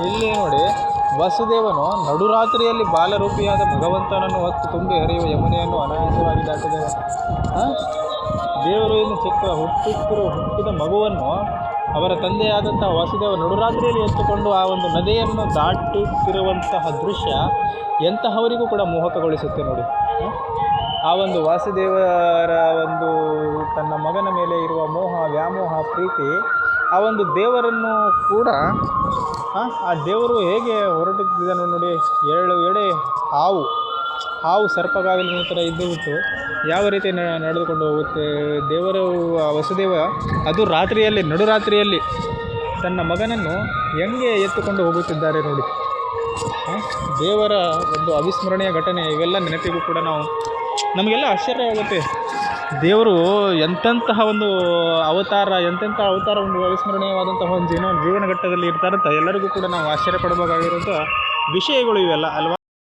ಇಲ್ಲಿ ನೋಡಿ, ವಸುದೇವನು ನಡುರಾತ್ರಿಯಲ್ಲಿ ಬಾಲರೂಪಿಯಾದ ಭಗವಂತನನ್ನು ಹೊತ್ತು ತುಂಬಿ ಹರಿಯುವ ಯಮುನೆಯನ್ನು ಅನಾಯಾಸವಾಗಿ ದಾಟಿದ್ದಾರೆ. ದೇವರು ಇನ್ನು ಹುಟ್ಟಿದ ಮಗುವನ್ನು ಅವರ ತಂದೆಯಾದಂಥ ವಾಸುದೇವ ನಡುರಾತ್ರಿಯಲ್ಲಿ ಎತ್ತುಕೊಂಡು ಆ ಒಂದು ನದಿಯನ್ನು ದಾಟುತ್ತಿರುವಂತಹ ದೃಶ್ಯ ಎಂತಹವರಿಗೂ ಕೂಡ ಮೋಹಕಗೊಳಿಸುತ್ತೆ ನೋಡಿ. ಆ ಒಂದು ವಾಸುದೇವರ ಒಂದು ತನ್ನ ಮಗನ ಮೇಲೆ ಇರುವ ಮೋಹ, ವ್ಯಾಮೋಹ, ಪ್ರೀತಿ, ಆ ಒಂದು ದೇವರನ್ನು ಕೂಡ ಆ ದೇವರು ಹೇಗೆ ಹೊರಟಿದ್ದಾನೋ ನೋಡಿ. 7 ಎಡೆ ಹಾವು ಸರ್ಪಗಾವಿಲಿನ ಥರ ಇದ್ದುಬಿಟ್ಟು ಯಾವ ರೀತಿ ನಡೆದುಕೊಂಡು ಹೋಗುತ್ತೆ ದೇವರು. ವಸುದೇವ ಅದು ನಡುರಾತ್ರಿಯಲ್ಲಿ ತನ್ನ ಮಗನನ್ನು ಹೆಂಗೆ ಎತ್ತುಕೊಂಡು ಹೋಗುತ್ತಿದ್ದಾರೆ ನೋಡಿ. ದೇವರ ಒಂದು ಅವಿಸ್ಮರಣೀಯ ಘಟನೆ ಇವೆಲ್ಲ ನೆನಪಿಗೂ ಕೂಡ ನಮಗೆಲ್ಲ ಆಶ್ಚರ್ಯವಾಗುತ್ತೆ. ದೇವರು ಎಂತೆಂತಹ ಒಂದು ಅವತಾರ ಒಂದು ಅವಿಸ್ಮರಣೀಯವಾದಂತಹ ಒಂದು ಜೀವನ ಘಟ್ಟದಲ್ಲಿ ಇರ್ತಾರಂತ ಎಲ್ಲರಿಗೂ ಕೂಡ ನಾವು ಆಶ್ಚರ್ಯ ಪಡಬೇಕಾಗಿರುವಂಥ ವಿಷಯಗಳು ಇವೆಲ್ಲ ಅಲ್ವಾ.